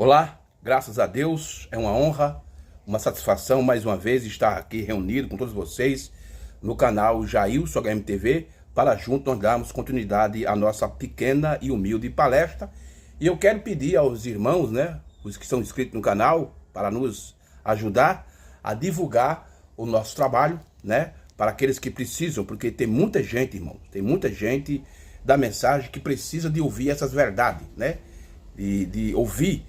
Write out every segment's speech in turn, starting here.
Olá, graças a Deus, é uma honra, uma satisfação mais uma vez estar aqui reunido com todos vocês no canal Jailson HMTV para juntos nós darmos continuidade à nossa pequena e humilde palestra. E eu quero pedir aos irmãos, os que são inscritos no canal, para nos ajudar a divulgar o nosso trabalho, para aqueles que precisam, porque tem muita gente, irmão, tem muita gente da mensagem que precisa de ouvir essas verdades, de ouvir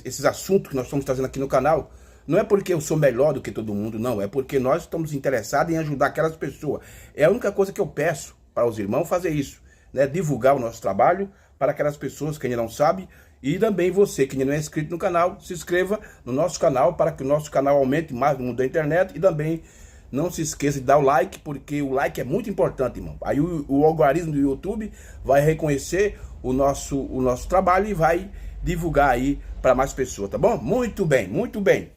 esses assuntos que nós estamos trazendo aqui no canal. Não é porque eu sou melhor do que todo mundo, não. É porque nós estamos interessados em ajudar aquelas pessoas. É a única coisa que eu peço para os irmãos fazer isso, divulgar o nosso trabalho para aquelas pessoas que ainda não sabem. E também você que ainda não é inscrito no canal, se inscreva no nosso canal para que o nosso canal aumente mais no mundo da internet. E também não se esqueça de dar o like, porque o like é muito importante, irmão. Aí o algoritmo do YouTube vai reconhecer o nosso trabalho e vai divulgar aí para mais pessoas, tá bom? Muito bem, muito bem.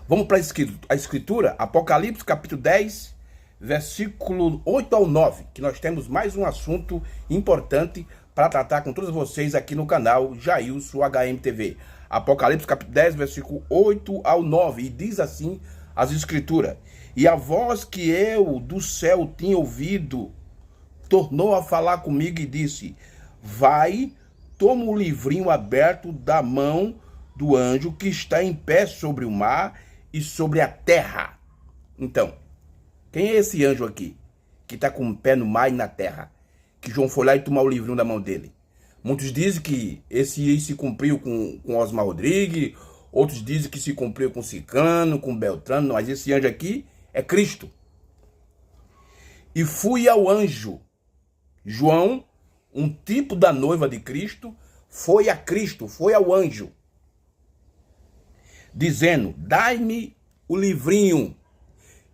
Vamos para a escritura, Apocalipse capítulo 10, versículo 8 ao 9, que nós temos mais um assunto importante para tratar com todos vocês aqui no canal Jailson HMTV. Apocalipse capítulo 10, versículo 8 ao 9, e diz assim as escrituras: E a voz que eu do céu tinha ouvido tornou a falar comigo e disse: Vai, toma o livrinho aberto da mão do anjo que está em pé sobre o mar e sobre a terra. Então, quem é esse anjo aqui, que está com o pé no mar e na terra, que João foi lá e tomou o livrinho da mão dele? Muitos dizem que esse se cumpriu com Osmar Rodrigues, outros dizem que se cumpriu com Cicano, com Beltrano, mas esse anjo aqui é Cristo. E fui ao anjo. João, um tipo da noiva de Cristo, foi a Cristo, foi ao anjo, dizendo: dai-me o livrinho.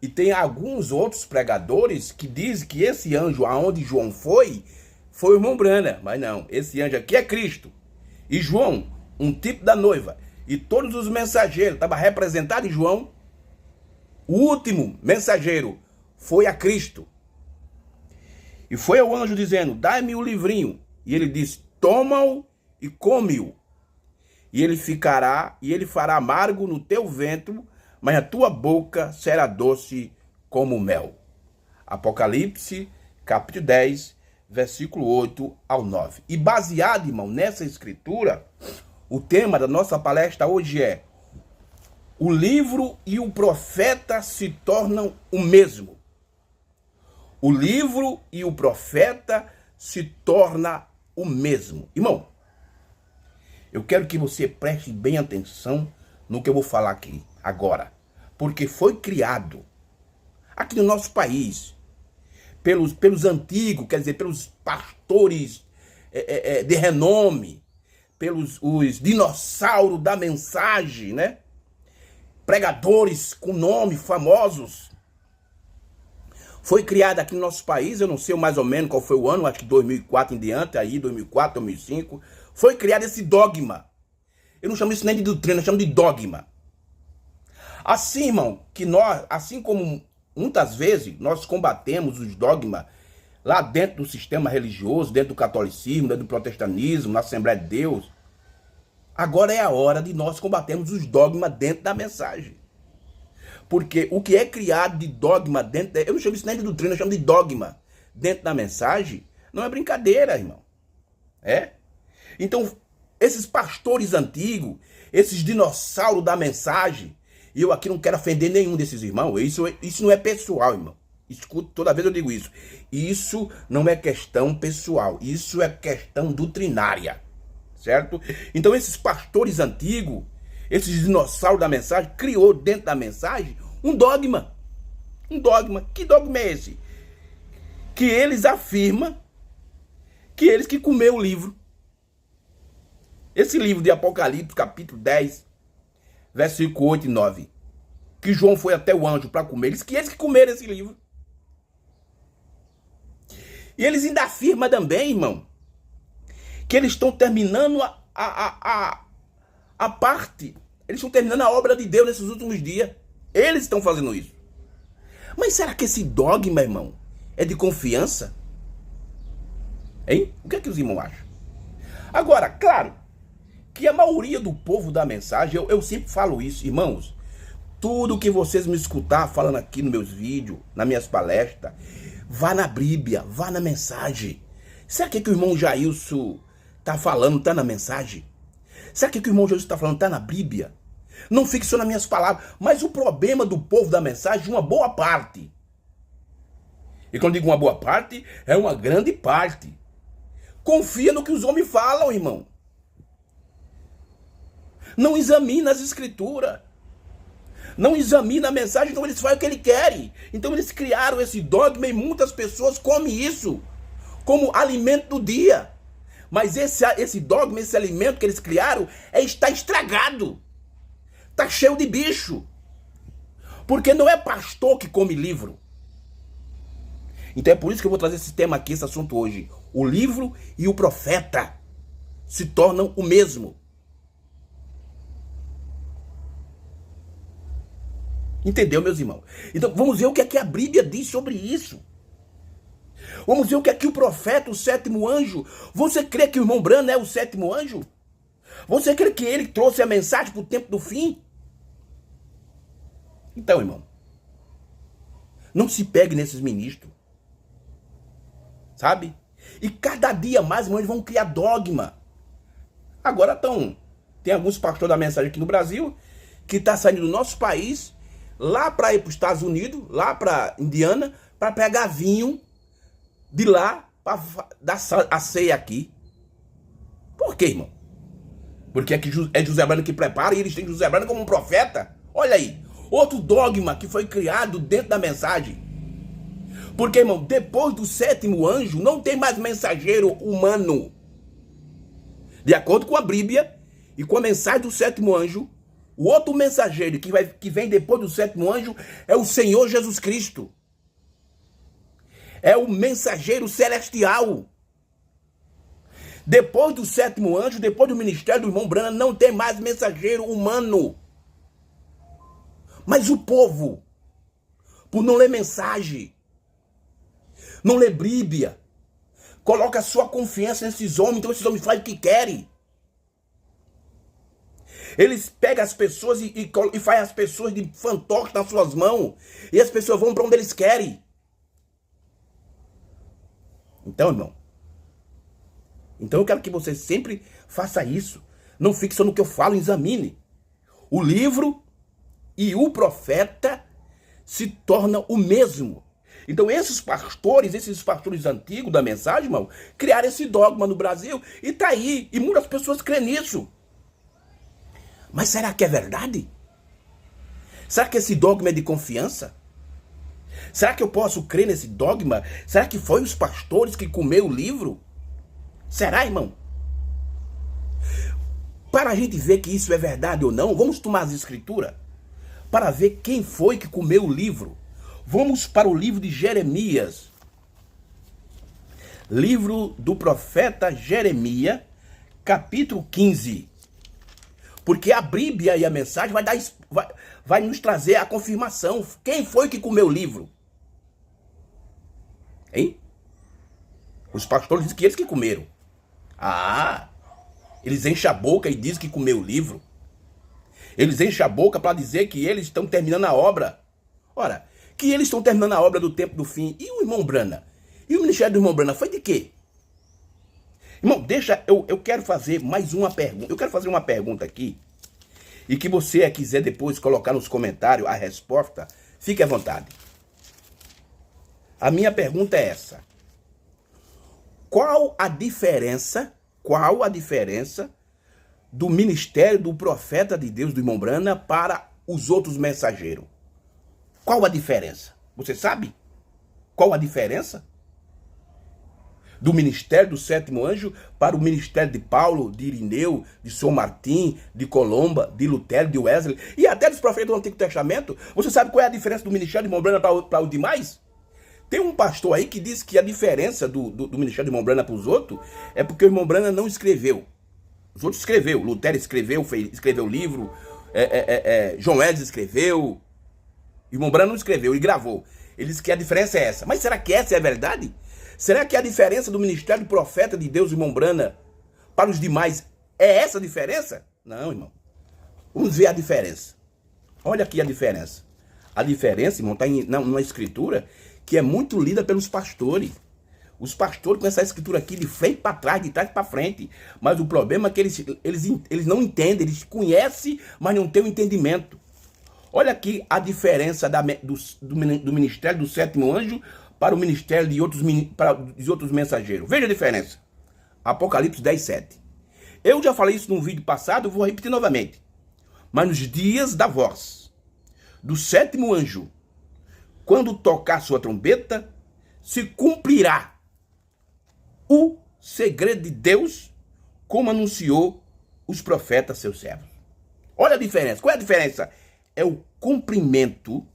E tem alguns outros pregadores que dizem que esse anjo aonde João foi o irmão Brana, mas não, esse anjo aqui é Cristo. E João, um tipo da noiva, e todos os mensageiros estavam representados em João. O último mensageiro foi a Cristo. E foi ao anjo dizendo: dai-me o livrinho. E ele disse: toma-o e come-o. E ele fará amargo no teu ventre, mas a tua boca será doce como mel. Apocalipse, capítulo 10, versículo 8 ao 9. E baseado, irmão, nessa escritura, o tema da nossa palestra hoje é: o livro e o profeta se tornam o mesmo. O livro e o profeta se tornam o mesmo. Irmão, eu quero que você preste bem atenção no que eu vou falar aqui agora. Porque foi criado aqui no nosso país pelos antigos, quer dizer, pelos pastores de renome, pelos os dinossauros da mensagem, pregadores com nome famosos. Foi criado aqui no nosso país, eu não sei mais ou menos qual foi o ano, acho que 2004 em diante, aí 2004, 2005, foi criado esse dogma. Eu não chamo isso nem de doutrina, eu chamo de dogma. Assim, irmão, que nós, assim como muitas vezes nós combatemos os dogmas lá dentro do sistema religioso, dentro do catolicismo, dentro do protestantismo, na Assembleia de Deus, agora é a hora de nós combatermos os dogmas dentro da mensagem. Porque o que é criado de dogma dentro, eu não chamo isso nem de doutrina, eu chamo de dogma dentro da mensagem, não é brincadeira, irmão. Então, esses pastores antigos, esses dinossauros da mensagem, e eu aqui não quero ofender nenhum desses irmãos, isso não é pessoal, irmão. Escuta, toda vez eu digo isso. Isso não é questão pessoal, isso é questão doutrinária, certo? Então, esses pastores antigos, esses dinossauros da mensagem, criou dentro da mensagem um dogma. Um dogma. Que dogma é esse? Que eles afirmam que eles que comeu o livro. Esse livro de Apocalipse, capítulo 10, versículo 8 e 9. Que João foi até o anjo para comer. Eles que comeram esse livro. E eles ainda afirmam também, irmão, que eles estão terminando a parte. Eles estão terminando a obra de Deus nesses últimos dias. Eles estão fazendo isso. Mas será que esse dogma, irmão, é de confiança? Hein? O que é que os irmãos acham? Agora, claro, que a maioria do povo da mensagem, eu sempre falo isso, irmãos, tudo que vocês me escutar falando aqui nos meus vídeos, nas minhas palestras, vá na Bíblia, vá na mensagem. Será que o irmão Jailson está falando, está na mensagem? Será que o irmão Jailson está falando, está na Bíblia? Não fique só nas minhas palavras. Mas o problema do povo da mensagem, uma boa parte, e quando digo uma boa parte, é uma grande parte, confia no que os homens falam, irmão. Não examina as escrituras. Não examina a mensagem, então eles fazem o que eles querem. Então eles criaram esse dogma e muitas pessoas comem isso como alimento do dia. Mas esse dogma, esse alimento que eles criaram, está estragado. Está cheio de bicho. Porque não é pastor que come livro. Então é por isso que eu vou trazer esse tema aqui, esse assunto hoje. O livro e o profeta se tornam o mesmo. Entendeu, meus irmãos? Então vamos ver o que é que a Bíblia diz sobre isso. Vamos ver o que é que o profeta, o sétimo anjo. Você crê que o irmão Branham é o sétimo anjo? Você crê que ele trouxe a mensagem para o tempo do fim? Então, irmão, não se pegue nesses ministros. Sabe? E cada dia mais, irmão, eles vão criar dogma. Agora tem alguns pastores da mensagem aqui no Brasil que estão saindo do nosso país lá para ir para os Estados Unidos, lá para Indiana, para pegar vinho de lá para dar a ceia aqui. Por quê, irmão? Porque aqui é José Branham que prepara e eles têm José Branham como um profeta. Olha aí, outro dogma que foi criado dentro da mensagem. Porque, irmão, depois do sétimo anjo, não tem mais mensageiro humano. De acordo com a Bíblia e com a mensagem do sétimo anjo, o outro mensageiro que vem depois do sétimo anjo é o Senhor Jesus Cristo. É o mensageiro celestial. Depois do sétimo anjo, depois do ministério do irmão Branham, não tem mais mensageiro humano. Mas o povo, por não ler mensagem, não ler Bíblia, coloca a sua confiança nesses homens, então esses homens fazem o que querem. Eles pegam as pessoas e fazem as pessoas de fantoche nas suas mãos, e as pessoas vão para onde eles querem. Então, irmão, eu quero que você sempre faça isso. Não fique só no que eu falo, examine. O livro e o profeta se tornam o mesmo. Então esses pastores antigos da mensagem, irmão, criaram esse dogma no Brasil e tá aí. E muitas pessoas creem nisso. Mas será que é verdade? Será que esse dogma é de confiança? Será que eu posso crer nesse dogma? Será que foi os pastores que comeu o livro? Será, irmão? Para a gente ver que isso é verdade ou não, vamos tomar as escrituras para ver quem foi que comeu o livro. Vamos para o livro de Jeremias. Livro do profeta Jeremias, capítulo 15. Porque a Bíblia e a mensagem vai nos trazer a confirmação. Quem foi que comeu o livro? Hein? Os pastores dizem que eles que comeram. Ah, eles enchem a boca e dizem que comeu o livro. Eles enchem a boca para dizer que eles estão terminando a obra. Ora, que eles estão terminando a obra do tempo do fim. E o irmão Branham? E o ministério do irmão Branham foi de quê? Irmão, eu quero fazer mais uma pergunta. Eu quero fazer uma pergunta aqui. E que você quiser depois colocar nos comentários a resposta, fique à vontade. A minha pergunta é essa. Qual a diferença do ministério do profeta de Deus, do irmão Branham, para os outros mensageiros? Qual a diferença? Você sabe? Qual a diferença do ministério do sétimo anjo para o ministério de Paulo, de Irineu, de São Martim, de Colomba, de Lutero, de Wesley e até dos profetas do Antigo Testamento? Você sabe qual é a diferença do ministério do irmão Branham para os demais? Tem um pastor aí que diz que a diferença do ministério do irmão Branham para os outros é porque o irmão Branham não escreveu. Os outros escreveu. Lutero escreveu livro, João Wesley escreveu. O irmão Branham não escreveu, ele gravou. Ele diz que a diferença é essa. Mas será que essa é a verdade? Será que a diferença do ministério do profeta de Deus, irmão Branham, para os demais é essa a diferença? Não, irmão. Vamos ver a diferença. Olha aqui a diferença. A diferença, irmão, está numa escritura que é muito lida pelos pastores. Os pastores com essa escritura aqui de frente para trás, de trás para frente. Mas o problema é que eles não entendem, eles conhecem, mas não têm o entendimento. Olha aqui a diferença do ministério do sétimo anjo para o ministério de outros mensageiros. Veja a diferença. Apocalipse 10, 7. Eu já falei isso num vídeo passado, eu vou repetir novamente. Mas nos dias da voz do sétimo anjo, quando tocar sua trombeta, se cumprirá o segredo de Deus, como anunciou os profetas seus servos. Olha a diferença. Qual é a diferença? É o cumprimento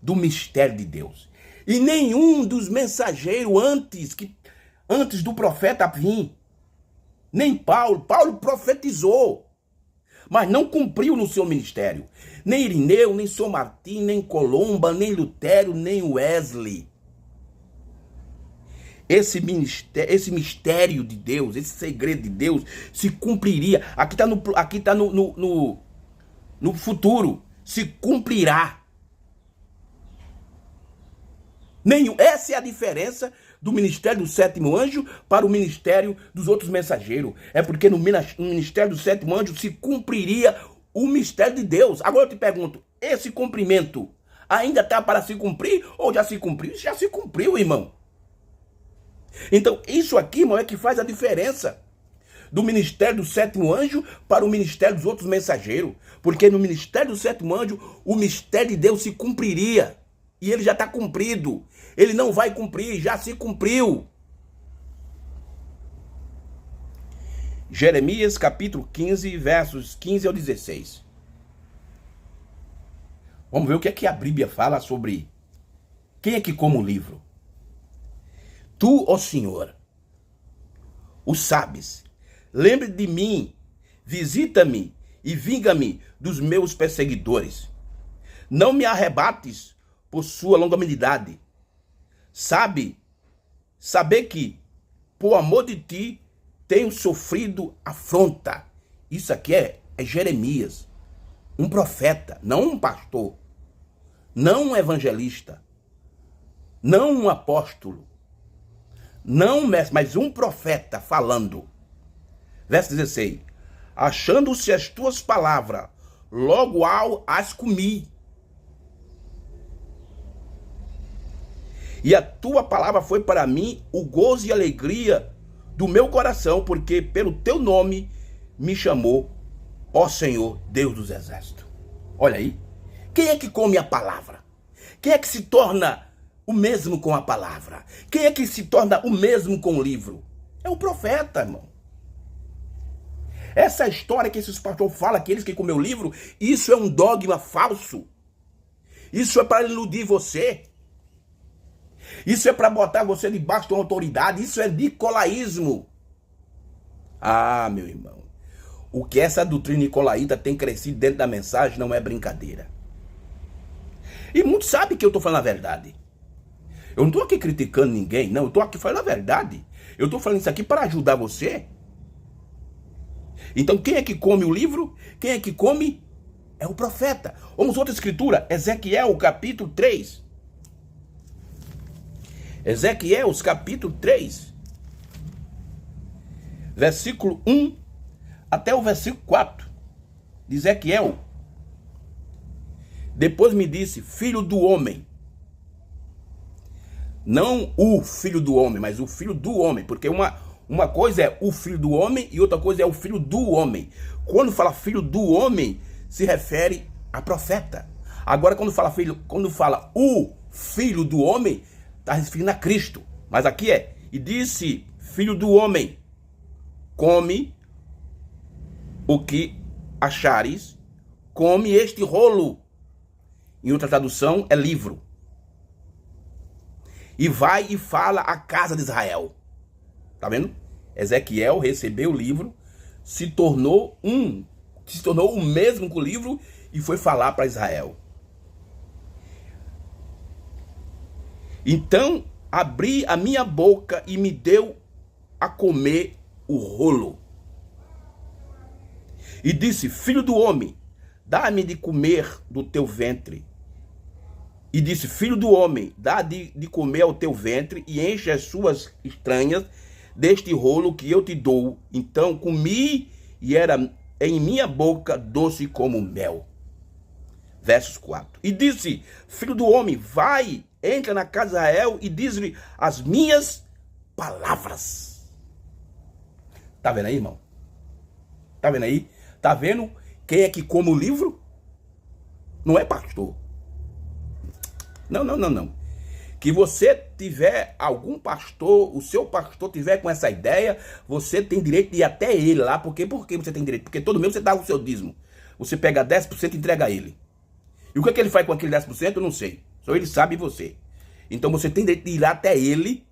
do mistério de Deus. E nenhum dos mensageiros antes do profeta vir, nem Paulo profetizou, mas não cumpriu no seu ministério. Nem Irineu, nem São Martim, nem Colomba, nem Lutero, nem Wesley. Esse mistério de Deus, esse segredo de Deus se cumpriria. Aqui está no futuro. Se cumprirá. Essa é a diferença do ministério do sétimo anjo para o ministério dos outros mensageiros. É porque no ministério do sétimo anjo se cumpriria o mistério de Deus. Agora eu te pergunto, esse cumprimento ainda está para se cumprir ou já se cumpriu? Já se cumpriu, irmão. Então isso aqui, irmão, é que faz a diferença do ministério do sétimo anjo para o ministério dos outros mensageiros. Porque no ministério do sétimo anjo, o mistério de Deus se cumpriria. E ele já está cumprido. Ele não vai cumprir, já se cumpriu. Jeremias capítulo 15, versos 15 ao 16. Vamos ver o que é que a Bíblia fala sobre quem é que come o livro. Tu, ó Senhor, o sabes. Lembre de mim, visita-me e vinga-me dos meus perseguidores. Não me arrebates por sua longanimidade. Saber que, por amor de ti, tenho sofrido afronta. Isso aqui é Jeremias, um profeta, não um pastor, não um evangelista, não um apóstolo, não mas um profeta falando. Verso 16. Achando-se as tuas palavras, logo as comi. E a tua palavra foi para mim o gozo e alegria do meu coração, porque pelo teu nome me chamou, ó Senhor, Deus dos exércitos. Olha aí. Quem é que come a palavra? Quem é que se torna o mesmo com a palavra? Quem é que se torna o mesmo com o livro? É o profeta, irmão. Essa história que esses pastores falam, aqueles que comeu o livro, isso é um dogma falso. Isso é para iludir você. Isso é para botar você debaixo de uma autoridade. Isso é nicolaísmo. Ah, meu irmão. O que essa doutrina nicolaíta tem crescido dentro da mensagem não é brincadeira. E muitos sabem que eu estou falando a verdade. Eu não estou aqui criticando ninguém, não. Eu estou aqui falando a verdade. Eu estou falando isso aqui para ajudar você. Então quem é que come o livro? Quem é que come? É o profeta. Vamos outra escritura. Ezequiel capítulo 3. Ezequiel capítulo 3. Versículo 1 até o versículo 4. De Ezequiel. Depois me disse, filho do homem. Não o filho do homem, mas o filho do homem. Porque uma coisa é o filho do homem e outra coisa é o filho do homem. Quando fala filho do homem, se refere a profeta. Agora, quando fala o filho do homem, está referindo a Cristo. Mas aqui é, e disse, filho do homem, come o que achares, come este rolo. Em outra tradução, é livro. E vai e fala à casa de Israel. Tá vendo? Ezequiel recebeu o livro, se tornou o mesmo com o livro e foi falar para Israel. Então abri a minha boca e me deu a comer o rolo. E disse: filho do homem, dá-me de comer do teu ventre. E disse: filho do homem, dá de comer ao teu ventre e enche as suas entranhas deste rolo que eu te dou. Então comi e era em minha boca doce como mel. Versos 4. E disse: filho do homem, vai, entra na casa de Israel e diz-lhe as minhas palavras. Tá vendo aí, irmão? Tá vendo aí? Tá vendo quem é que come o livro? Não é pastor. Não. Que você tiver algum pastor, o seu pastor tiver com essa ideia, você tem direito de ir até ele lá. Por que você tem direito? Porque todo mês você dá o seu dízimo. Você pega 10% e entrega a ele. E o que ele faz com aquele 10%? Eu não sei. Só ele sabe e você. Então você tem direito de ir até ele.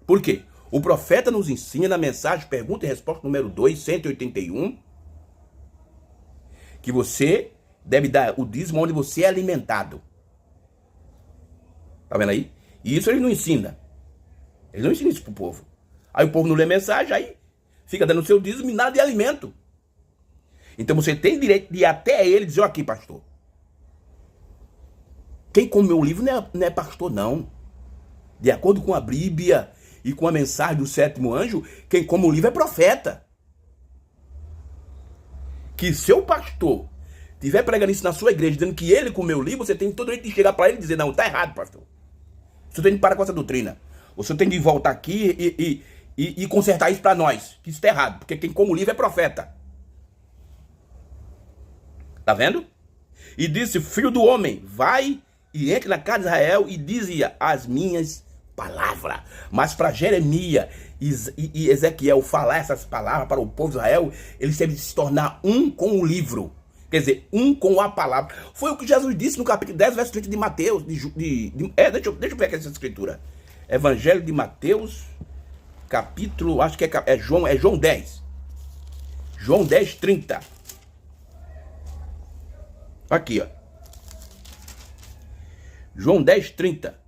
Por quê? O profeta nos ensina na mensagem Pergunta e Resposta número 2, 181, que você deve dar o dízimo onde você é alimentado. Tá vendo aí? E isso ele não ensina. Ele não ensina isso pro povo. Aí o povo não lê mensagem, aí fica dando o seu dízimo e nada de alimento. Então você tem direito de ir até ele e dizer: ó, aqui, pastor. Quem come o livro não é pastor, não. De acordo com a Bíblia e com a mensagem do sétimo anjo, quem come o livro é profeta. Que seu pastor estiver pregando isso na sua igreja, dizendo que ele comeu o livro, você tem todo o direito de chegar para ele e dizer: não, tá errado, pastor. Você tem que parar com essa doutrina. Você tem que voltar aqui e consertar isso para nós, que isso tá errado, porque quem come o livro é profeta. Tá vendo? E disse: filho do homem, vai e entre na casa de Israel e dizia as minhas palavras. Mas para Jeremias e Ezequiel falar essas palavras para o povo de Israel, eles têm de se tornar um com o livro. Quer dizer, um com a palavra. Foi o que Jesus disse no capítulo 10, verso 30 de Mateus. Deixa eu ver aqui essa escritura. Evangelho de Mateus, capítulo, acho que é João 10. João 10, 30. Aqui, ó. João 10, 30.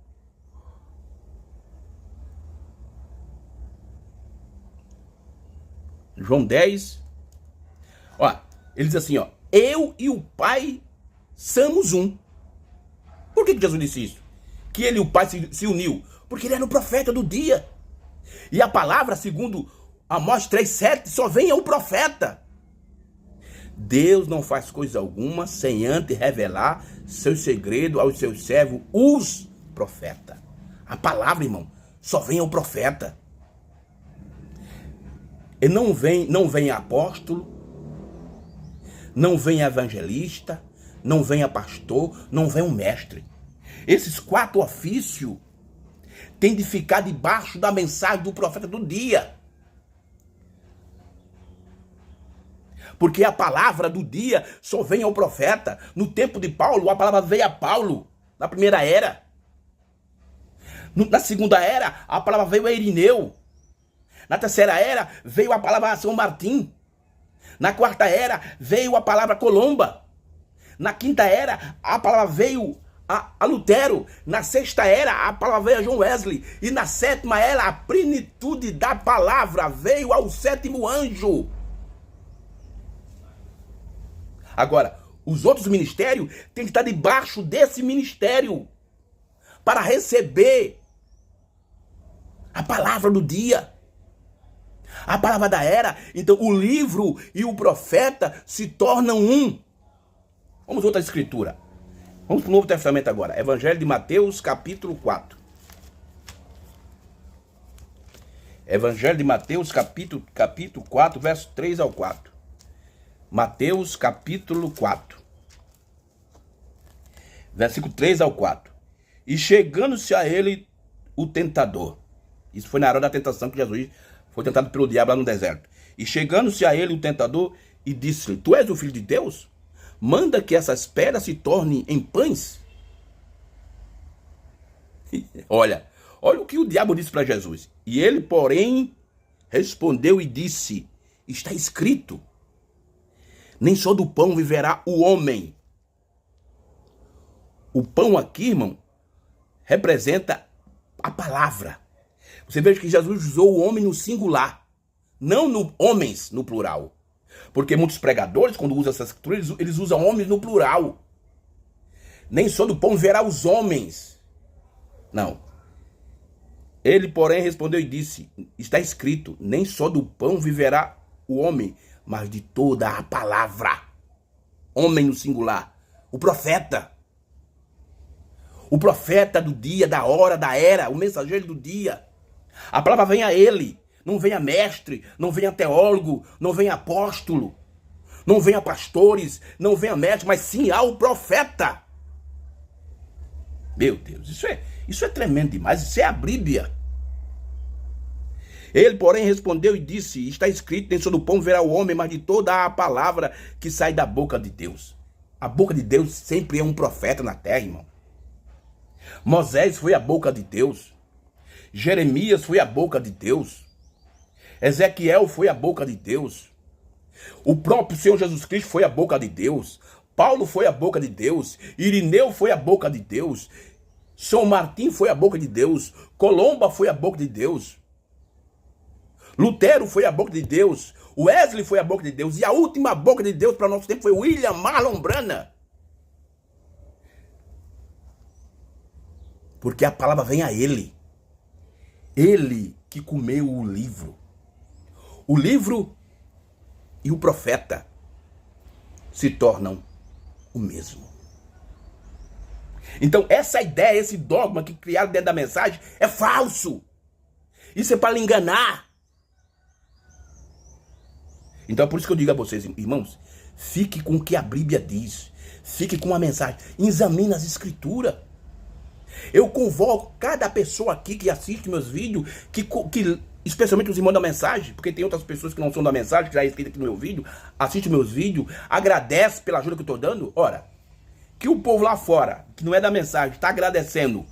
João 10. Ó, ele diz assim, ó: eu e o Pai somos um. Por que Jesus disse isso? Que ele e o Pai se uniu? Porque ele era o profeta do dia. E a palavra, segundo Amós 3,7, só vem ao profeta. Deus não faz coisa alguma sem antes revelar seu segredo aos seus servos, os profetas. A palavra, irmão, só vem ao profeta. E não vem apóstolo, não vem evangelista, não vem pastor, não vem um mestre. Esses 4 ofícios têm de ficar debaixo da mensagem do profeta do dia. Porque a palavra do dia só vem ao profeta. No tempo de Paulo, a palavra veio a Paulo, na primeira era. Na segunda era, a palavra veio a Irineu. Na terceira era, veio a palavra a São Martim. Na quarta era, veio a palavra Colomba. Na quinta era, a palavra veio a Lutero. Na sexta era, a palavra veio a John Wesley. E na sétima era, a plenitude da palavra veio ao sétimo anjo. Agora, os outros ministérios têm que estar debaixo desse ministério para receber a palavra do dia, a palavra da era. Então, o livro e o profeta se tornam um. Vamos a outra escritura. Vamos para o Novo Testamento agora. Evangelho de Mateus, capítulo 4. Evangelho de Mateus, capítulo 4, verso 3 ao 4. Mateus, capítulo 4. Versículo 3 ao 4. E chegando-se a ele o tentador. Isso foi na hora da tentação que Jesus foi tentado pelo diabo lá no deserto. E chegando-se a ele o tentador e disse-lhe: tu és o filho de Deus? Manda que essas pedras se tornem em pães. Olha o que o diabo disse para Jesus. E ele, porém, respondeu e disse: está escrito, nem só do pão viverá o homem. O pão aqui, irmão, representa a palavra. Você veja que Jesus usou o homem no singular, não no homens no plural. Porque muitos pregadores, quando usam essa escritura, eles usam homens no plural. Nem só do pão verá os homens. Não. Ele, porém, respondeu e disse, está escrito, nem só do pão viverá o homem, mas de toda a palavra. Homem no singular. O profeta. O profeta do dia, da hora, da era, o mensageiro do dia. A palavra vem a ele. Não vem a mestre, não vem a teólogo, não vem a apóstolo, não vem a pastores, não vem a mestre, mas sim ao profeta. Meu Deus, isso é tremendo demais, isso é a Bíblia. Ele, porém, respondeu e disse, está escrito, nem só do pão verá o homem, mas de toda a palavra que sai da boca de Deus. A boca de Deus sempre é um profeta na terra, irmão. Moisés foi a boca de Deus. Jeremias foi a boca de Deus. Ezequiel foi a boca de Deus. O próprio Senhor Jesus Cristo foi a boca de Deus. Paulo foi a boca de Deus. Irineu foi a boca de Deus. São Martim foi a boca de Deus. Colomba foi a boca de Deus. Lutero foi a boca de Deus. Wesley foi a boca de Deus. E a última boca de Deus para nosso tempo foi William Marlon Branham. Porque a palavra vem a ele. Ele que comeu o livro. O livro e o profeta se tornam o mesmo. Então, essa ideia, esse dogma que criaram dentro da mensagem é falso. Isso é para lhe enganar. Então, é por isso que eu digo a vocês, irmãos, fique com o que a Bíblia diz. Fique com a mensagem. Examine as escrituras. Eu convoco cada pessoa aqui que assiste meus vídeos, que especialmente os irmãos da mensagem, porque tem outras pessoas que não são da mensagem, que já é inscrito aqui no meu vídeo, assiste meus vídeos, agradece pela ajuda que eu estou dando. Ora, que o povo lá fora, que não é da mensagem, está agradecendo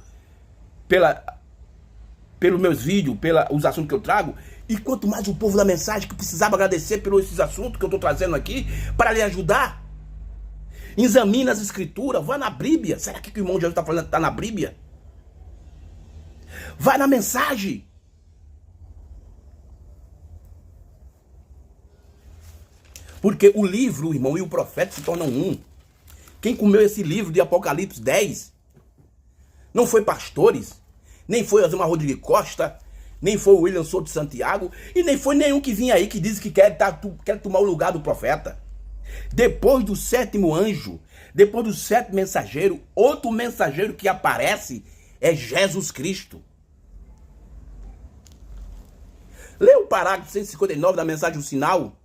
pelos meus vídeos, pelos assuntos que eu trago, e quanto mais o povo da mensagem que precisava agradecer pelos esses assuntos que eu estou trazendo aqui, para lhe ajudar. Examine as escrituras, vá na Bíblia. Será que o irmão Jesus está falando que está na Bíblia? Vai na mensagem. Porque o livro, irmão, e o profeta se tornam um. Quem comeu esse livro de Apocalipse 10 não foi pastores, nem foi Osmar Rodrigues Costa, nem foi o William Souto de Santiago, e nem foi nenhum que vinha aí que diz que quer tomar o lugar do profeta. Depois do sétimo anjo, depois do sétimo mensageiro, outro mensageiro que aparece é Jesus Cristo. Lê o parágrafo 159 da mensagem do sinal.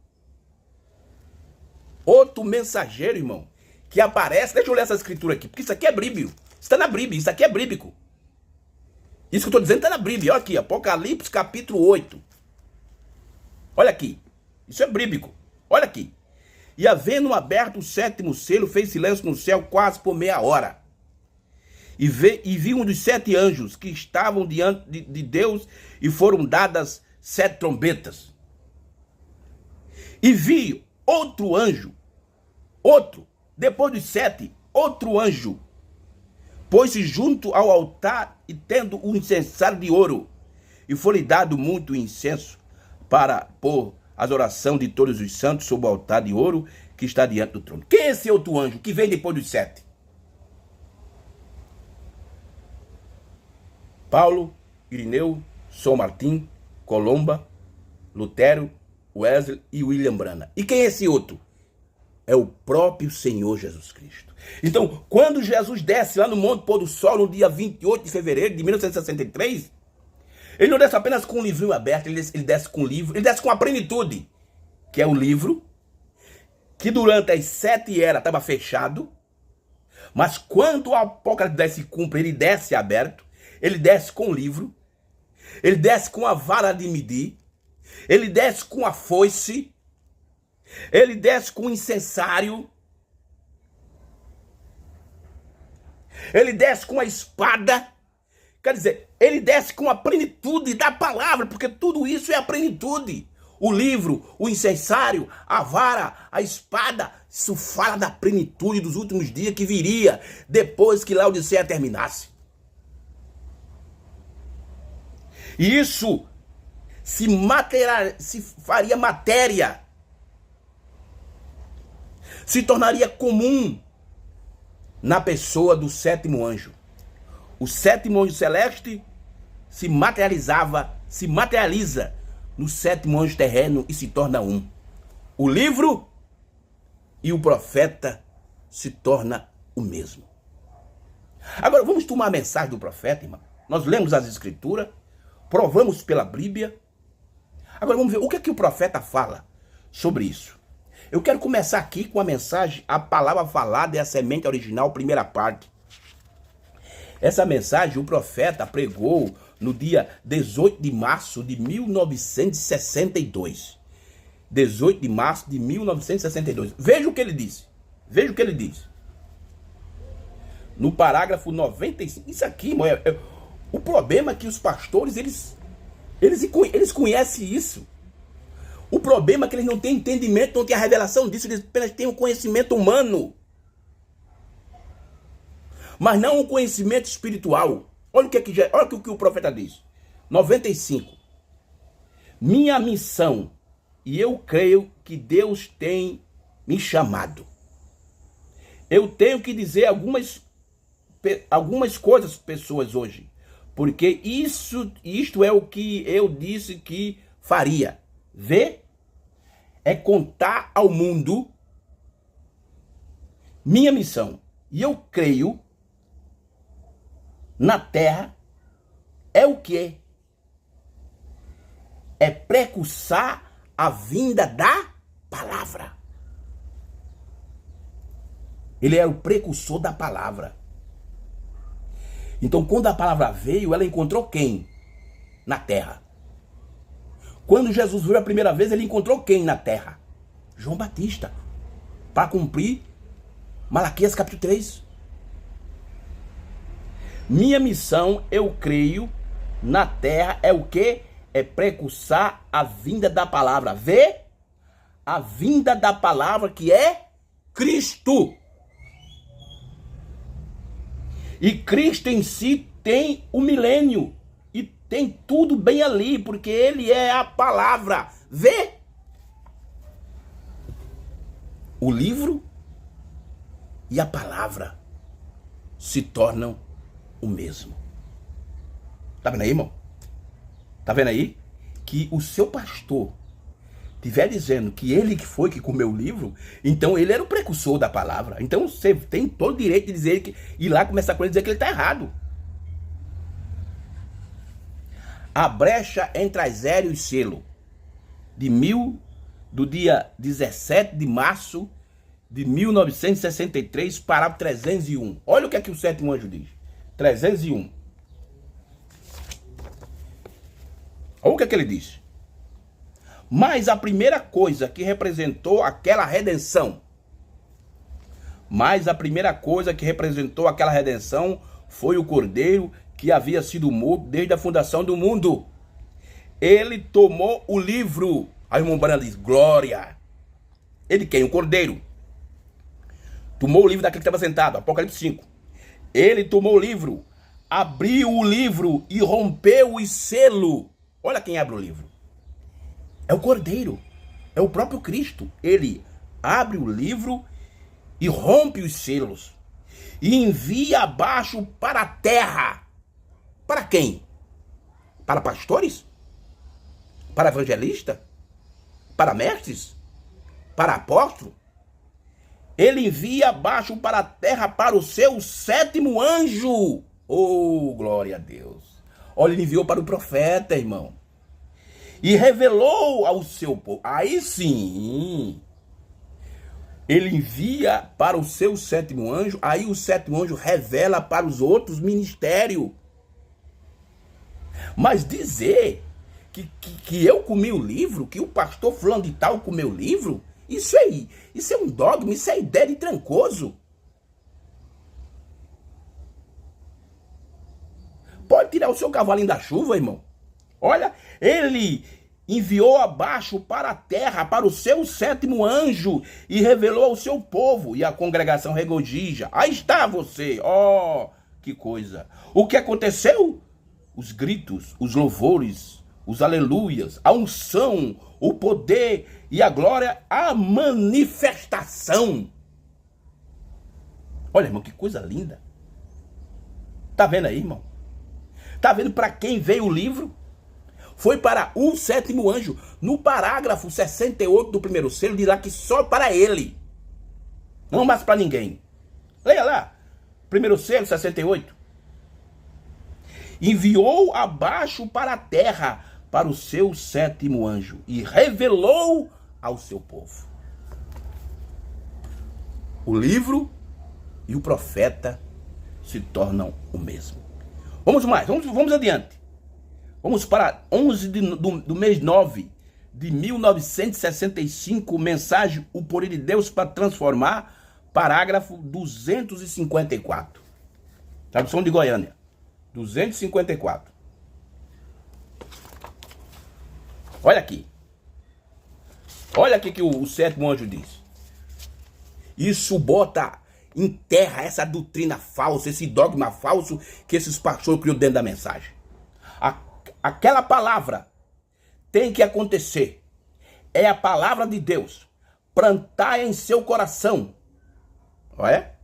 Outro mensageiro, irmão, que aparece. Deixa eu ler essa escritura aqui, porque isso aqui é bíblico. Isso está na Bíblia, isso aqui é bíblico. Isso que eu estou dizendo está na Bíblia. Olha aqui, Apocalipse capítulo 8. Olha aqui. Isso é bíblico. Olha aqui. E havendo aberto o sétimo selo, fez silêncio no céu quase por meia hora. E vi um dos 7 anjos que estavam diante de Deus, e foram dadas 7 trombetas. E vi outro anjo, depois dos 7, outro anjo, pôs-se junto ao altar e tendo um incensário de ouro, e foi-lhe dado muito incenso para pôr as orações de todos os santos sob o altar de ouro que está diante do trono. Quem é esse outro anjo que vem depois dos 7? Paulo, Irineu, São Martim, Colomba, Lutero, Wesley e William Branham. E quem é esse outro? É o próprio Senhor Jesus Cristo. Então, quando Jesus desce lá no Monte Pôr do Sol, no dia 28 de fevereiro de 1963, ele não desce apenas com um livrinho aberto, ele desce com o livro, ele desce com a plenitude, que é o livro, que durante as 7 eras estava fechado, mas quando o Apocalipse 10 se cumpre, ele desce aberto, ele desce com o livro, ele desce com a vara de medir, ele desce com a foice, ele desce com o incensário, ele desce com a espada. Quer dizer, ele desce com a plenitude da palavra, porque tudo isso é a plenitude. O livro, o incensário, a vara, a espada, isso fala da plenitude dos últimos dias que viria depois que Laodiceia terminasse. E isso se faria matéria se tornaria comum na pessoa do sétimo anjo. O sétimo anjo celeste se materializa no sétimo anjo terreno e se torna um. O livro e o profeta se torna o mesmo. Agora vamos tomar a mensagem do profeta, irmão. Nós lemos as escrituras, provamos pela Bíblia. Agora vamos ver o que é que o profeta fala sobre isso. Eu quero começar aqui com a mensagem, a palavra falada é a semente original, primeira parte. Essa mensagem o profeta pregou no dia 18 de março de 1962. 18 de março de 1962. Veja o que ele disse. Veja o que ele diz. No parágrafo 95. Isso aqui, irmão, o problema é que os pastores, eles conhecem isso. O problema é que eles não têm entendimento, não têm a revelação disso, eles apenas têm um conhecimento humano. Mas não um conhecimento espiritual. Olha o que o profeta diz. 95. Minha missão, e eu creio que Deus tem me chamado. Eu tenho que dizer algumas coisas, pessoas, hoje. Porque isto é o que eu disse que faria. Vê? É contar ao mundo minha missão. E eu creio na terra é o quê? É precursar a vinda da palavra. Ele é o precursor da palavra. Então, quando a palavra veio, ela encontrou quem? Na terra. Quando Jesus veio a primeira vez, ele encontrou quem na terra? João Batista. Para cumprir Malaquias capítulo 3. Minha missão, eu creio, na terra é o quê? É precursar a vinda da palavra. Vê? A vinda da palavra que é Cristo. E Cristo em si tem o milênio. E tem tudo bem ali, porque ele é a palavra. Vê? O livro e a palavra se tornam o mesmo. Tá vendo aí, irmão? Tá vendo aí? Que o seu pastor estiver dizendo que ele que foi que comeu o livro, então ele era o precursor da palavra. Então você tem todo o direito de dizer que ir lá começar com ele e dizer que ele está errado. A brecha entre Asério e Selo, do dia 17 de março de 1963, parágrafo 301. Olha o que é que o sétimo anjo diz. 301. Olha o que é que ele diz. Mas a primeira coisa que representou aquela redenção, foi o Cordeiro que havia sido morto desde a fundação do mundo. Ele tomou o livro. Aí o irmão Branham diz, glória. Ele quem? O Cordeiro. Tomou o livro daquele que estava sentado, Apocalipse 5. Ele tomou o livro, abriu o livro e rompeu o selo. Olha quem abre o livro. É o Cordeiro. É o próprio Cristo. Ele abre o livro e rompe os selos. E envia abaixo para a terra. Para quem? Para pastores? Para evangelistas? Para mestres? Para apóstolos? Ele envia abaixo para a terra para o seu sétimo anjo. Oh, glória a Deus. Olha, ele enviou para o profeta, irmão. E revelou ao seu povo. Aí sim. Ele envia para o seu sétimo anjo. Aí o sétimo anjo revela para os outros ministérios. Mas dizer que eu comi o livro, que o pastor fulano de tal comeu o livro, isso é um dogma, isso é ideia de trancoso. Pode tirar o seu cavalinho da chuva, irmão. Olha, ele enviou abaixo para a terra, para o seu sétimo anjo, e revelou ao seu povo, e a congregação regozija. Aí está você, ó, que coisa. O que aconteceu? Os gritos, os louvores, os aleluias, a unção, o poder e a glória, a manifestação. Olha, irmão, que coisa linda. Tá vendo aí, irmão? Tá vendo para quem veio o livro? Foi para o sétimo anjo. No parágrafo 68 do primeiro selo, diz lá que só para ele. Não mais para ninguém. Leia lá. Primeiro selo, 68. Enviou abaixo para a terra, para o seu sétimo anjo, e revelou ao seu povo. O livro e o profeta se tornam o mesmo. Vamos mais, vamos adiante. Vamos para 11 do mês 9 de 1965, mensagem O Poder de Deus para Transformar, parágrafo 254. Tradução de Goiânia. 254. Olha aqui. Olha aqui que o sétimo anjo diz. Isso bota em terra essa doutrina falsa, esse dogma falso que esses pastores criou dentro da mensagem. Aquela palavra tem que acontecer. É a palavra de Deus. Plantar em seu coração. Olha.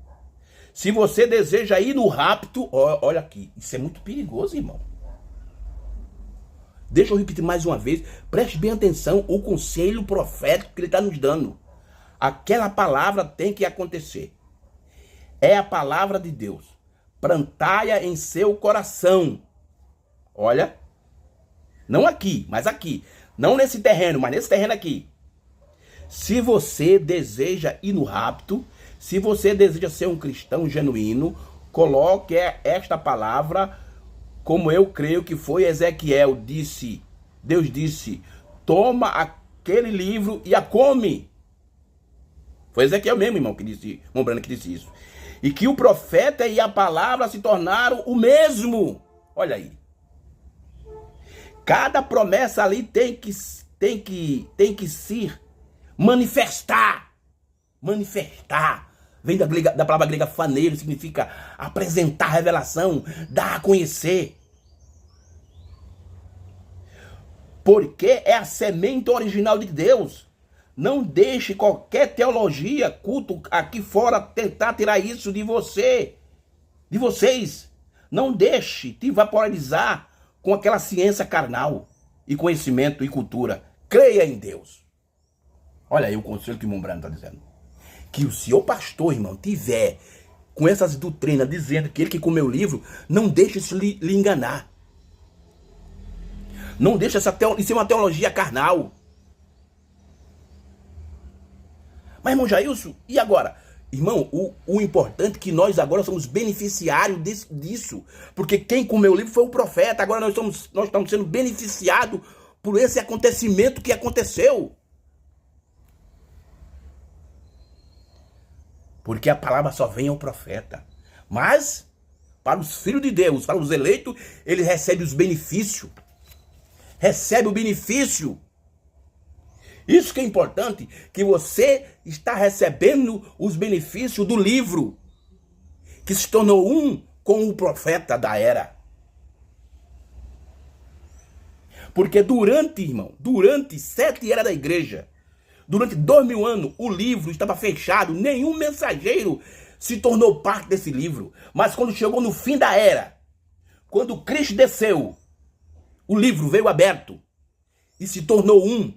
Se você deseja ir no rapto, olha aqui. Isso é muito perigoso, irmão. Deixa eu repetir mais uma vez. Preste bem atenção o conselho profético que ele está nos dando. Aquela palavra tem que acontecer. É a palavra de Deus. Plantai-a em seu coração. Olha. Não aqui, mas aqui. Não nesse terreno, mas nesse terreno aqui. Se você deseja ir no rapto, se você deseja ser um cristão genuíno, coloque esta palavra, como eu creio que foi Ezequiel disse. Deus disse, toma aquele livro e a come. Foi Ezequiel mesmo, irmão, que disse, irmão Breno, que disse isso. E que o profeta e a palavra se tornaram o mesmo. Olha aí. Cada promessa ali tem que se manifestar. Manifestar. Vem da palavra grega faneiro, significa apresentar revelação, dar a conhecer. Porque é a semente original de Deus. Não deixe qualquer teologia, culto aqui fora tentar tirar isso de você, de vocês. Não deixe te vaporizar com aquela ciência carnal e conhecimento e cultura. Creia em Deus. Olha aí o conselho que o irmão Breno está dizendo. Que o senhor pastor, irmão, tiver com essas doutrinas dizendo que ele que comeu o livro, não deixe isso lhe enganar. Não deixe isso ser uma teologia carnal. Mas, irmão Jailson, e agora? Irmão, o importante é que nós agora somos beneficiários disso. Porque quem comeu o livro foi o profeta. Agora nós estamos sendo beneficiados por esse acontecimento que aconteceu. Porque a palavra só vem ao profeta. Mas, para os filhos de Deus, para os eleitos, eles recebem os benefícios. Recebe o benefício. Isso que é importante, que você está recebendo os benefícios do livro, que se tornou um com o profeta da era. Porque durante 7 eras da igreja, durante 2000 anos, o livro estava fechado, nenhum mensageiro se tornou parte desse livro. Mas quando chegou no fim da era, quando Cristo desceu, o livro veio aberto e se tornou um.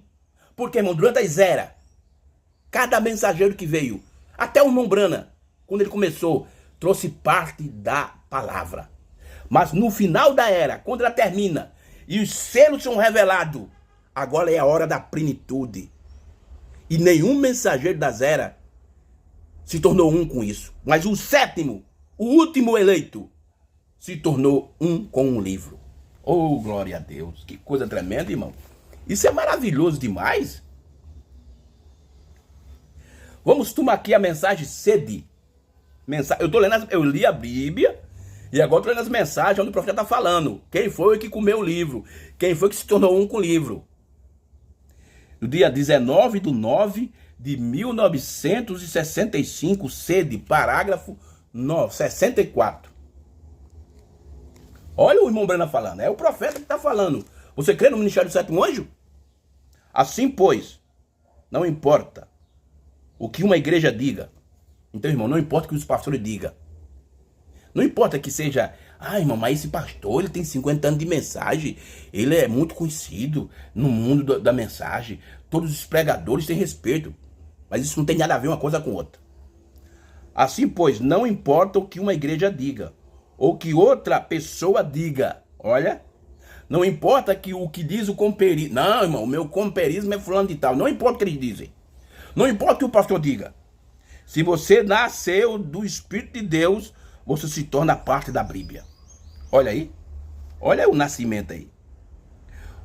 Porque, irmão, durante as eras, cada mensageiro que veio, até o irmão Brana, quando ele começou, trouxe parte da palavra. Mas no final da era, quando ela termina, e os selos são revelados, agora é a hora da plenitude. E nenhum mensageiro das eras se tornou um com isso. Mas o sétimo, o último eleito, se tornou um com um livro. Oh, glória a Deus. Que coisa tremenda, irmão. Isso é maravilhoso demais. Vamos tomar aqui a mensagem sede. Eu li a Bíblia e agora estou lendo as mensagens onde o profeta está falando. Quem foi que comeu o livro? Quem foi que se tornou um com o livro? No dia 19 de 9 de 1965, sede, parágrafo 64. Olha o irmão Brena falando. É o profeta que está falando. Você crê no ministério do sétimo anjo? Assim, pois, não importa o que uma igreja diga. Então, irmão, não importa o que os pastores digam. Não importa que seja, irmão, mas esse pastor, ele tem 50 anos de mensagem, ele é muito conhecido no mundo da mensagem, todos os pregadores têm respeito, mas isso não tem nada a ver uma coisa com outra. Assim, pois, não importa o que uma igreja diga, ou que outra pessoa diga, olha, não importa o que diz o comperismo, não, irmão, o meu comperismo é fulano de tal, não importa o que eles dizem, não importa o que o pastor diga, se você nasceu do Espírito de Deus, você se torna parte da Bíblia. Olha aí. Olha o nascimento aí.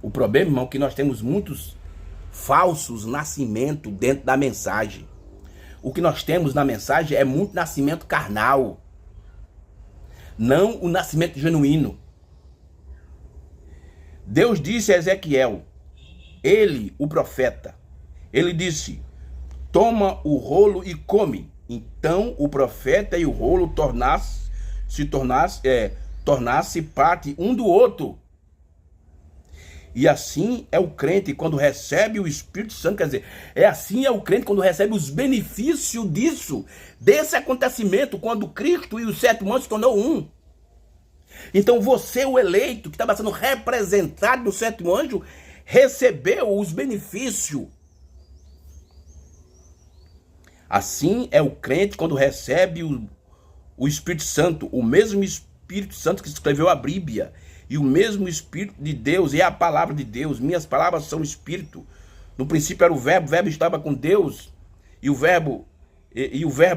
O problema, irmão, é que nós temos muitos falsos nascimentos dentro da mensagem. O que nós temos na mensagem é muito nascimento carnal. Não o nascimento genuíno. Deus disse a Ezequiel, ele, o profeta, ele disse, toma o rolo e come. Então o profeta e o rolo tornasse parte um do outro. E assim é o crente quando recebe o Espírito Santo, quer dizer, assim é o crente quando recebe os benefícios disso, desse acontecimento, quando Cristo e os sete anjos se tornou um. Então você, o eleito, que estava sendo representado no sétimo anjo, recebeu os benefícios. Assim é o crente quando recebe o Espírito Santo, o mesmo Espírito Santo que escreveu a Bíblia, e o mesmo Espírito de Deus, é a palavra de Deus. Minhas palavras são Espírito. No princípio era o Verbo estava com Deus, e o Verbo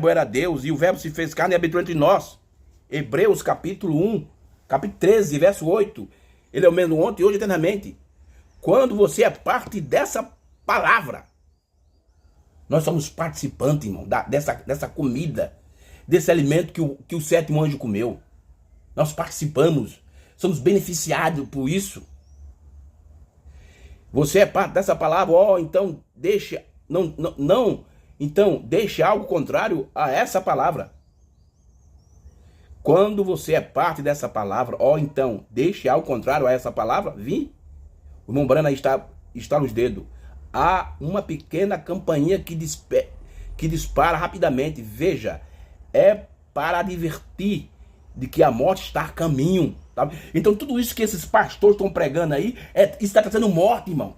era Deus, e o Verbo se fez carne e habitou entre nós. Hebreus capítulo 1, capítulo 13, verso 8. Ele é o mesmo ontem, hoje e eternamente. Quando você é parte dessa palavra, nós somos participantes, irmão, dessa comida, desse alimento que o sétimo anjo comeu. Nós participamos, somos beneficiados por isso. Você é parte dessa palavra, então deixe, então deixe algo contrário a essa palavra. Quando você é parte dessa palavra, então deixe algo contrário a essa palavra, o irmão Brana está nos dedos. Há uma pequena campainha que dispara rapidamente. Veja, é para advertir de que a morte está a caminho. Tá? Então tudo isso que esses pastores estão pregando aí, está trazendo morte, irmão.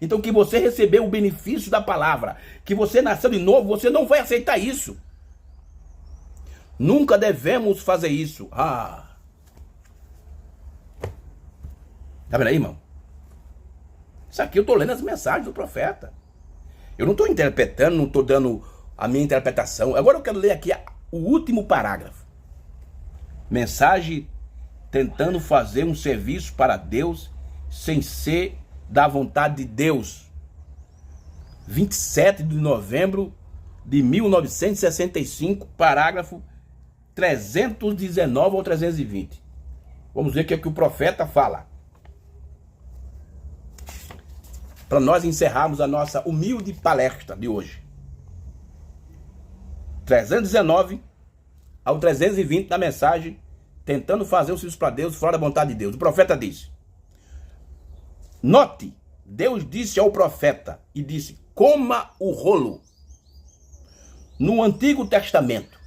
Então que você recebeu o benefício da palavra, que você nasceu de novo, você não vai aceitar isso. Nunca devemos fazer isso. Tá vendo aí, irmão? Isso aqui eu estou lendo as mensagens do profeta. Eu não estou interpretando, não estou dando a minha interpretação. Agora eu quero ler aqui o último parágrafo. Mensagem tentando fazer um serviço para Deus sem ser da vontade de Deus. 27 de novembro de 1965, parágrafo 319 ou 320. Vamos ver o que é que o profeta fala. Para nós encerrarmos a nossa humilde palestra de hoje. 319 ao 320 da mensagem, tentando fazer o serviço para Deus fora da vontade de Deus. O profeta disse, note, Deus disse ao profeta e disse, coma o rolo. No Antigo Testamento.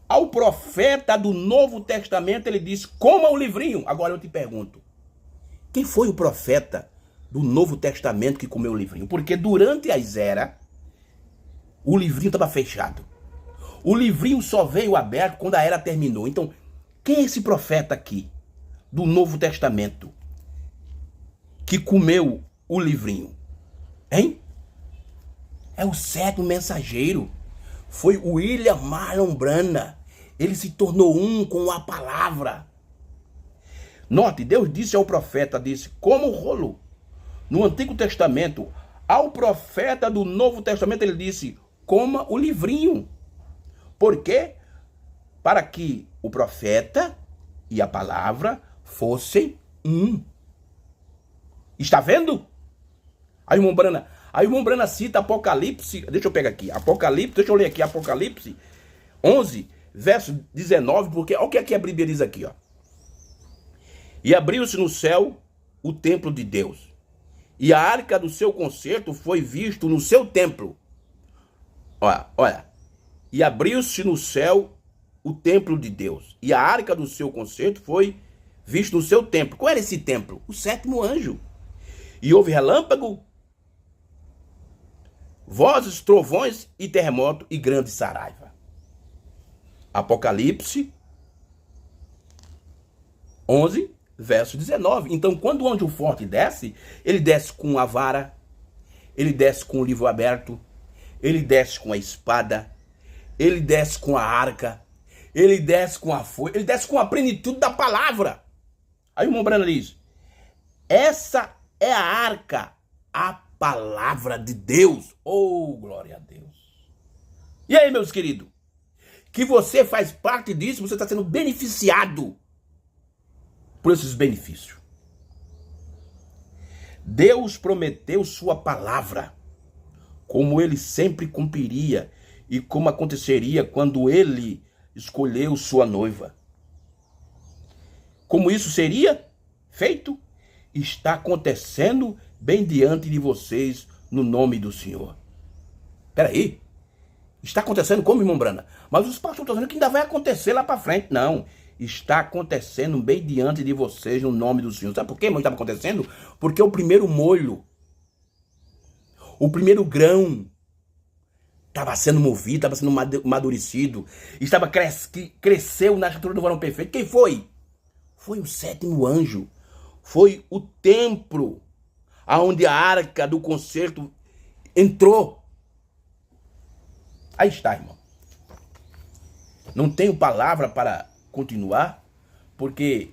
Ao profeta do Novo Testamento ele disse, coma o livrinho. Agora eu te pergunto, quem foi o profeta do Novo Testamento que comeu o livrinho? Porque durante as eras, o livrinho estava fechado. O livrinho só veio aberto quando a era terminou. Então, quem é esse profeta aqui, do Novo Testamento, que comeu o livrinho? Hein? É o sétimo mensageiro. Foi o William Marlon Branham. Ele se tornou um com a palavra. Note, Deus disse ao profeta, disse, como o rolo. No Antigo Testamento, ao profeta do Novo Testamento, ele disse, coma o livrinho. Por quê? Para que o profeta e a palavra fossem um. Está vendo? Aí o irmão Brana cita Apocalipse, deixa eu pegar aqui, deixa eu ler aqui, Apocalipse 11, verso 19, porque olha o que a Bíblia diz aqui, ó. E abriu-se no céu o templo de Deus. E a arca do seu concerto foi visto no seu templo. Olha. E abriu-se no céu o templo de Deus. E a arca do seu concerto foi visto no seu templo. Qual era esse templo? O sétimo anjo. E houve relâmpago, vozes, trovões e terremoto e grande saraiva. Apocalipse 11, verso 19. Então, quando o anjo forte desce, ele desce com a vara, ele desce com o livro aberto, ele desce com a espada, ele desce com a arca, ele desce com a foice, ele desce com a plenitude da palavra. Aí o irmão Breno diz, essa é a arca, a palavra de Deus. Oh, glória a Deus. E aí, meus queridos, que você faz parte disso, você está sendo beneficiado por esses benefícios. Deus prometeu sua palavra, como ele sempre cumpriria e como aconteceria quando ele escolheu sua noiva. Como isso seria feito, está acontecendo bem diante de vocês no nome do Senhor. Peraí, está acontecendo como, irmão Brana? Mas os pastores estão dizendo que ainda vai acontecer lá para frente. Não, está acontecendo bem diante de vocês no nome do Senhor. Sabe por quê, irmão, estava acontecendo? Porque o primeiro molho, o primeiro grão, estava sendo movido, estava sendo amadurecido, estava cresceu na estrutura do varão perfeito. Quem foi? Foi o sétimo anjo. Foi o templo aonde a arca do concerto entrou. Aí está, irmão. Não tenho palavra para continuar, porque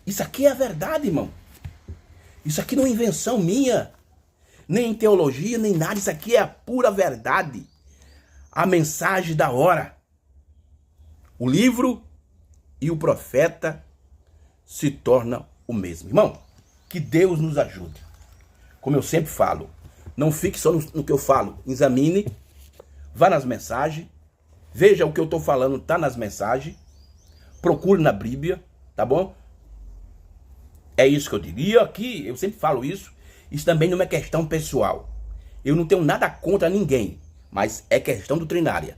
isso aqui é a verdade, irmão. Isso aqui não é invenção minha, nem teologia, nem nada. Isso aqui é a pura verdade. A mensagem da hora. O livro e o profeta se tornam o mesmo. Irmão, que Deus nos ajude. Como eu sempre falo, não fique só no que eu falo. Examine, vá nas mensagens, veja o que eu estou falando, está nas mensagens, procure na Bíblia, tá bom? É isso que eu digo. E aqui, eu sempre falo isso, isso também não é questão pessoal. Eu não tenho nada contra ninguém, mas é questão doutrinária.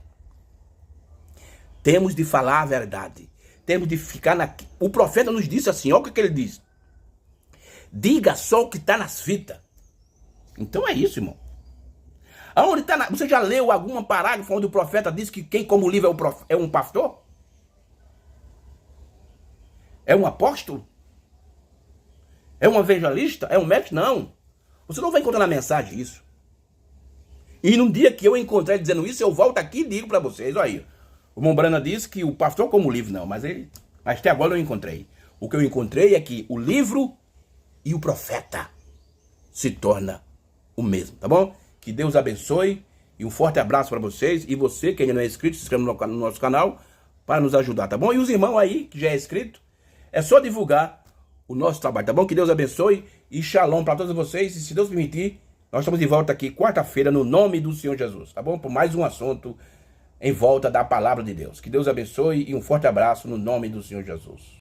Temos de falar a verdade. Temos de ficar na... O profeta nos disse assim, olha o que ele diz. Diga só o que está nas fitas. Então é isso, irmão. Aonde tá na... Você já leu algum parágrafo onde o profeta diz que quem come o livro é um pastor? É um apóstolo? É um evangelista? É um mestre? Não. Você não vai encontrar na mensagem isso. E num dia que eu encontrei dizendo isso, eu volto aqui e digo para vocês, olha aí. O irmão Brana disse que o pastor come o livro, não, mas até agora eu encontrei. O que eu encontrei é que o livro e o profeta se torna o mesmo, tá bom? Que Deus abençoe e um forte abraço para vocês. E você que ainda não é inscrito, se inscreva no nosso canal para nos ajudar, tá bom? E os irmãos aí que já é inscrito, é só divulgar o nosso trabalho, tá bom? Que Deus abençoe e shalom para todos vocês. E se Deus permitir, nós estamos de volta aqui quarta-feira no nome do Senhor Jesus, tá bom? Por mais um assunto em volta da palavra de Deus. Que Deus abençoe e um forte abraço no nome do Senhor Jesus.